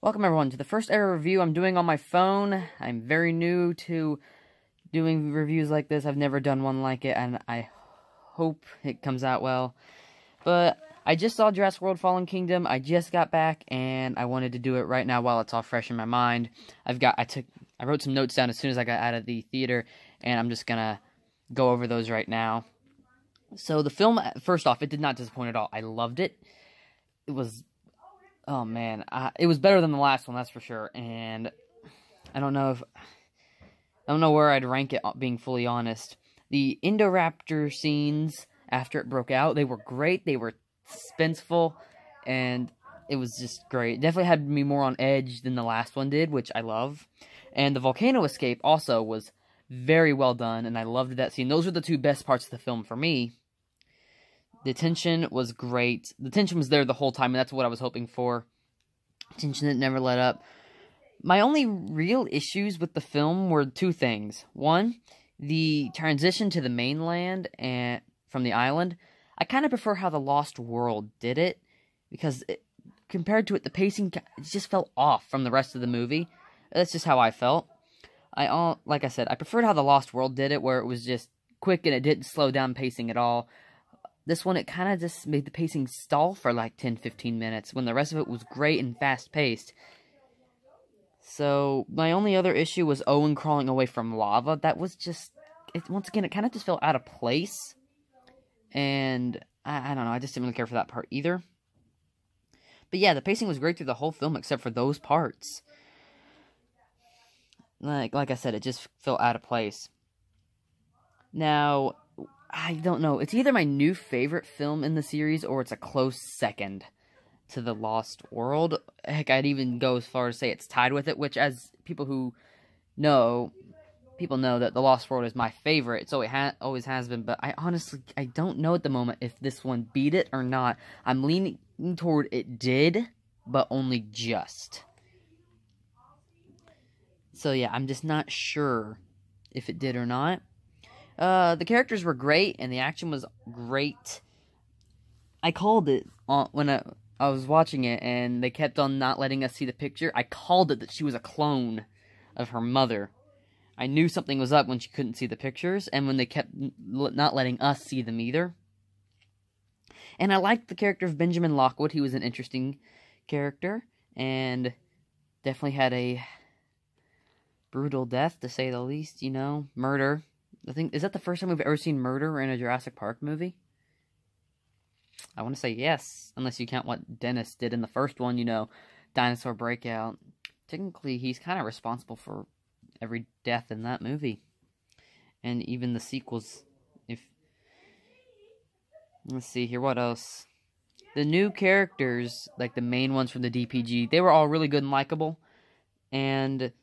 Welcome everyone to the first ever review I'm doing on my phone. I'm very new to doing reviews like this. I've never done one like it, and I hope it comes out well. But I just saw Jurassic World Fallen Kingdom. I just got back, and I wanted to do it right now while it's all fresh in my mind. I wrote some notes down as soon as I got out of the theater, and I'm just gonna go over those right now. So the film, first off, it did not disappoint at all. I loved it. It was... Oh man, it was better than the last one, that's for sure. And I don't know where I'd rank it, being fully honest. The Indoraptor scenes after it broke out, they were great. They were suspenseful, and it was just great. It definitely had me more on edge than the last one did, which I love. And the volcano escape also was very well done, and I loved that scene. Those were the two best parts of the film for me. The tension was great. The tension was there the whole time, and that's what I was hoping for. Tension that never let up. My only real issues with the film were two things. One, the transition to the mainland and from the island. I kind of prefer how The Lost World did it, because compared to it, the pacing just felt off from the rest of the movie. That's just how I felt. Like I said, I preferred how The Lost World did it, where it was just quick and it didn't slow down pacing at all. This one, it kind of just made the pacing stall for like 10-15 minutes, when the rest of it was great and fast-paced. So, my only other issue was Owen crawling away from lava. That was just... once again, it kind of just felt out of place. And, I don't know, I just didn't really care for that part either. But yeah, the pacing was great through the whole film, except for those parts. Like I said, it just felt out of place. Now... I don't know. It's either my new favorite film in the series, or it's a close second to The Lost World. Heck, I'd even go as far as say it's tied with it, which, as people know that The Lost World is my favorite, so it always has been, but I don't know at the moment if this one beat it or not. I'm leaning toward it did, but only just. So yeah, I'm just not sure if it did or not. The characters were great, and the action was great. I called it when I was watching it, and they kept on not letting us see the picture. I called it that she was a clone of her mother. I knew something was up when she couldn't see the pictures, and when they kept not letting us see them either. And I liked the character of Benjamin Lockwood. He was an interesting character, and definitely had a brutal death, to say the least, you know, murder. Is that the first time we've ever seen murder in a Jurassic Park movie? I want to say yes, unless you count what Dennis did in the first one, you know, Dinosaur Breakout. Technically, he's kind of responsible for every death in that movie. And even the sequels, let's see here, what else? The new characters, like the main ones from the DPG, they were all really good and likable. And,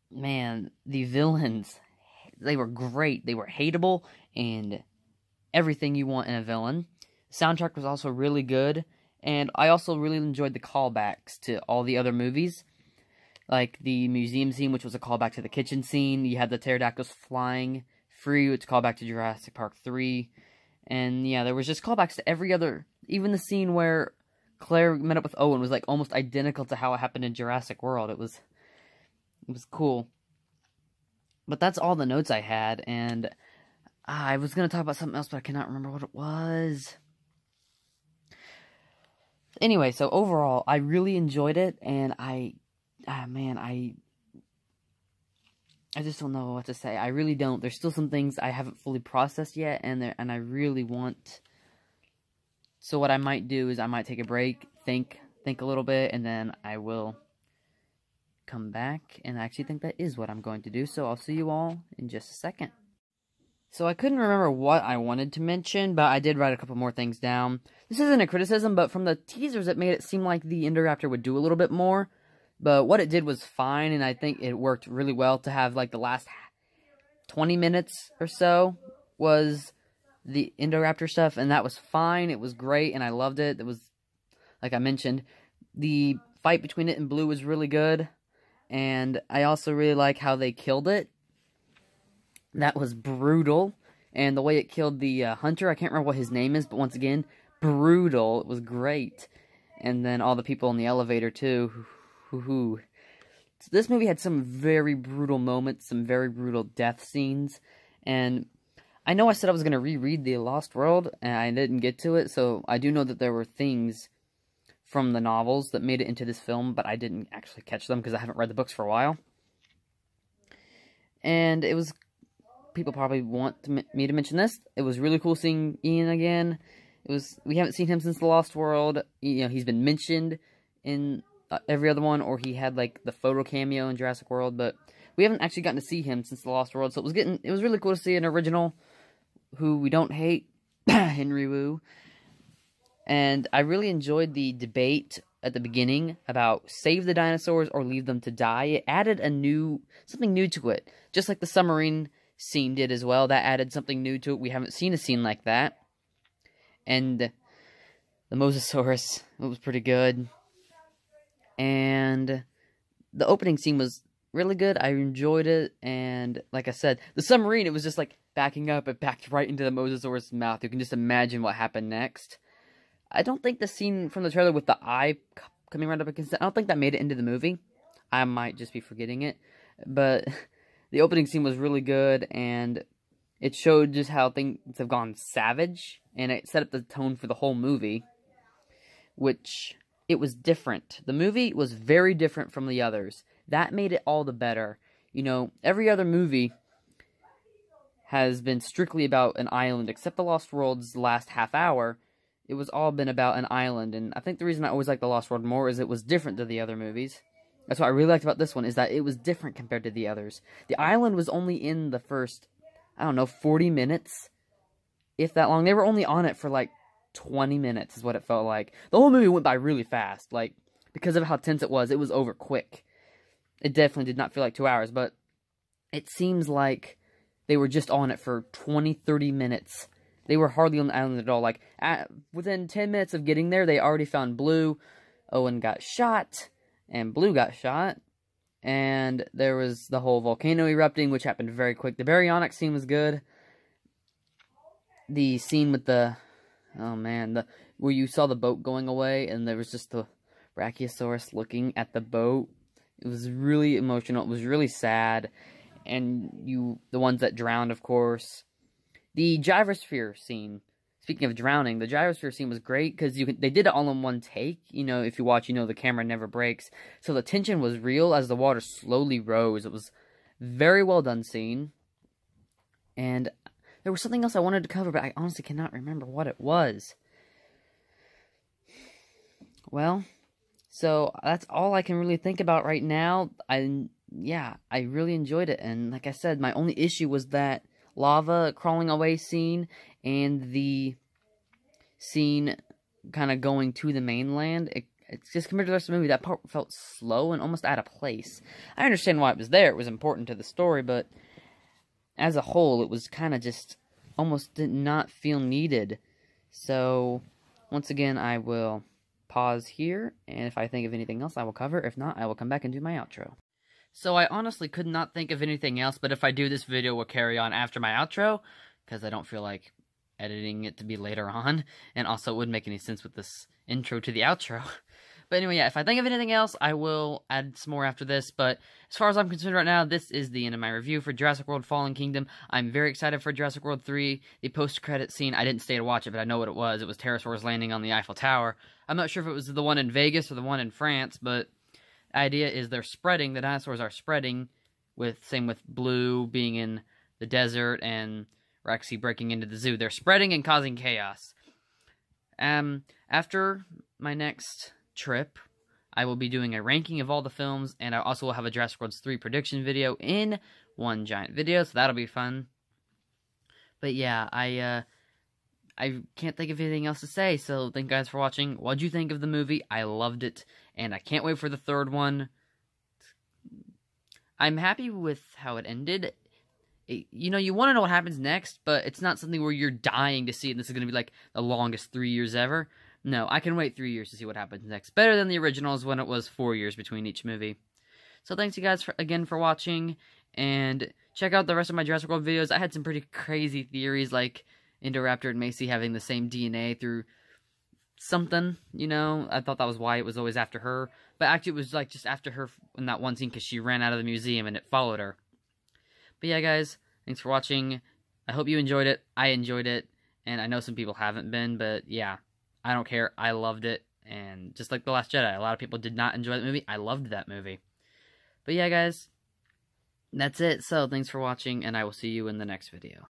man, the villains... they were great. They were hateable and everything you want in a villain. The soundtrack was also really good, and I also really enjoyed the callbacks to all the other movies. Like the museum scene, which was a callback to the kitchen scene. You had the pterodactyls flying free, which callback to Jurassic Park 3. And yeah, there was just callbacks to every other... even the scene where Claire met up with Owen was like almost identical to how it happened in Jurassic World. It was cool. But that's all the notes I had, and I was going to talk about something else, but I cannot remember what it was. Anyway, so overall, I really enjoyed it, and I just don't know what to say. I really don't. There's still some things I haven't fully processed yet, and I really want... So what I might do is I might take a break, think a little bit, and then I will... come back, and I actually think that is what I'm going to do, so I'll see you all in just a second. So I couldn't remember what I wanted to mention, but I did write a couple more things down. This isn't a criticism, but from the teasers it made it seem like the Indoraptor would do a little bit more, but what it did was fine, and I think it worked really well to have like the last 20 minutes or so was the Indoraptor stuff, and that was fine. It was great, and I loved it. It was, like I mentioned, the fight between it and Blue was really good. And I also really like how they killed it. That was brutal. And the way it killed the hunter, I can't remember what his name is, but once again, brutal. It was great. and then all the people in the elevator too. This movie had some very brutal moments, some very brutal death scenes, and I know I said I was going to reread The Lost World, and I didn't get to it, so I do know that there were things from the novels that made it into this film, but I didn't actually catch them because I haven't read the books for a while. And it was, people probably want me to mention this, it was really cool seeing Ian again. We haven't seen him since The Lost World. You know, he's been mentioned in every other one, or he had like the photo cameo in Jurassic World, but we haven't actually gotten to see him since The Lost World, so it was really cool to see an original who we don't hate, Henry Wu. And I really enjoyed the debate at the beginning about save the dinosaurs or leave them to die. It added something new to it, just like the submarine scene did as well. That added something new to it. We haven't seen a scene like that. And the Mosasaurus, it was pretty good. And the opening scene was really good. I enjoyed it. And like I said, the submarine, it was just like backing up. It backed right into the Mosasaurus' mouth. You can just imagine what happened next. I don't think the scene from the trailer with the eye coming right up against it, I don't think that made it into the movie. I might just be forgetting it. But the opening scene was really good, and it showed just how things have gone savage, and it set up the tone for the whole movie, which it was different. The movie was very different from the others. That made it all the better. You know, every other movie has been strictly about an island, except The Lost World's last half hour. It was all been about an island, and I think the reason I always like The Lost World more is it was different than the other movies. That's what I really liked about this one, is that it was different compared to the others. The island was only in the first, I don't know, 40 minutes, if that long. They were only on it for like 20 minutes is what it felt like. The whole movie went by really fast, like, because of how tense it was over quick. It definitely did not feel like 2 hours, but it seems like they were just on it for 20, 30 minutes. They were hardly on the island at all. Like, within 10 minutes of getting there, they already found Blue. Owen got shot, and Blue got shot. And there was the whole volcano erupting, which happened very quick. The baryonyx scene was good. The scene with the, oh man, where you saw the boat going away, and there was just the Brachiosaurus looking at the boat. It was really emotional. It was really sad. And the ones that drowned, of course. The gyrosphere scene, speaking of drowning, the gyrosphere scene was great because they did it all in one take. You know, if you watch, you know the camera never breaks. So the tension was real as the water slowly rose. It was very well done scene. And there was something else I wanted to cover, but I honestly cannot remember what it was. Well, so that's all I can really think about right now. Yeah, I really enjoyed it. And like I said, my only issue was that lava crawling away scene and the scene kind of going to the mainland. It's just compared to the rest of the movie, that part felt slow and almost out of place. I understand why it was there. It was important to the story, but as a whole, it was kind of just almost did not feel needed. So, once again, I will pause here, and if I think of anything else, I will cover. If not, I will come back and do my outro. So I honestly could not think of anything else, but if I do, this video will carry on after my outro, because I don't feel like editing it to be later on, and also it wouldn't make any sense with this intro to the outro. But anyway, yeah, if I think of anything else, I will add some more after this, but as far as I'm concerned right now, this is the end of my review for Jurassic World Fallen Kingdom. I'm very excited for Jurassic World 3. The post-credit scene, I didn't stay to watch it, but I know what it was. It was pterosaurs landing on the Eiffel Tower. I'm not sure if it was the one in Vegas or the one in France, but the idea is they're spreading, the dinosaurs are spreading, same with Blue being in the desert and Rexy breaking into the zoo. They're spreading and causing chaos. After my next trip, I will be doing a ranking of all the films, and I also will have a Jurassic World 3 prediction video in one giant video, so that'll be fun. But yeah, I can't think of anything else to say, so thank you guys for watching. What'd you think of the movie? I loved it, and I can't wait for the third one. I'm happy with how it ended. You know, you want to know what happens next, but it's not something where you're dying to see it, and this is going to be like the longest 3 years ever. No, I can wait 3 years to see what happens next. Better than the originals when it was 4 years between each movie. So thanks you guys again for watching, and check out the rest of my Jurassic World videos. I had some pretty crazy theories, like Indoraptor and Macy having the same DNA through something, you know? I thought that was why it was always after her. But actually, it was, like, just after her in that one scene because she ran out of the museum and it followed her. But yeah, guys, thanks for watching. I hope you enjoyed it. I enjoyed it. And I know some people haven't been, but yeah, I don't care. I loved it. And just like The Last Jedi, a lot of people did not enjoy that movie. I loved that movie. But yeah, guys, that's it. So, thanks for watching, and I will see you in the next video.